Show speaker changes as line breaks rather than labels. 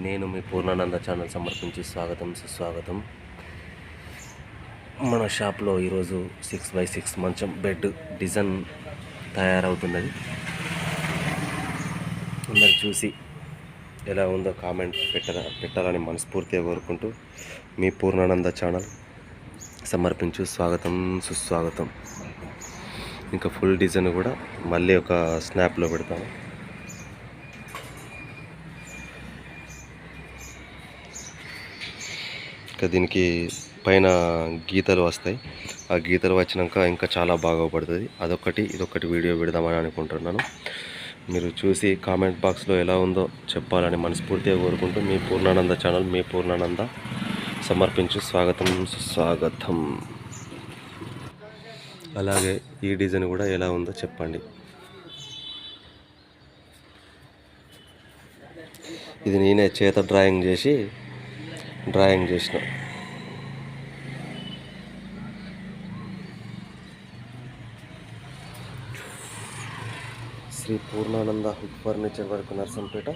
నేను మీ పూర్ణానంద ఛానల్ సమర్పించి స్వాగతం సుస్వాగతం. మన షాప్లో ఈరోజు 6x6 మంచం బెడ్ డిజైన్ తయారవుతున్నది. అందరు చూసి ఎలా ఉందో కామెంట్ పెట్టాలని మనస్ఫూర్తిగా కోరుకుంటూ మీ పూర్ణానంద ఛానల్ సమర్పించు స్వాగతం సుస్వాగతం. ఇంకా ఫుల్ డిజైన్ కూడా మళ్ళీ ఒక స్నాప్లో పెడతాను. ఇంకా దీనికి పైన గీతలు వస్తాయి. ఆ గీతలు వచ్చినాక ఇంకా చాలా బాగుపడుతుంది. ఇదొకటి వీడియో పెడదామని అనుకుంటున్నాను. మీరు చూసి కామెంట్ బాక్స్లో ఎలా ఉందో చెప్పాలని మనస్ఫూర్తిగా కోరుకుంటూ మీ పూర్ణానంద ఛానల్ మీ పూర్ణానంద సమర్పించు స్వాగతం సుస్వాగతం. అలాగే ఈ డిజైన్ కూడా ఎలా ఉందో చెప్పండి. ఇది నేనే చేత డ్రాయింగ్ చేసిన Shri Purnananda wood furniture work Narsampet.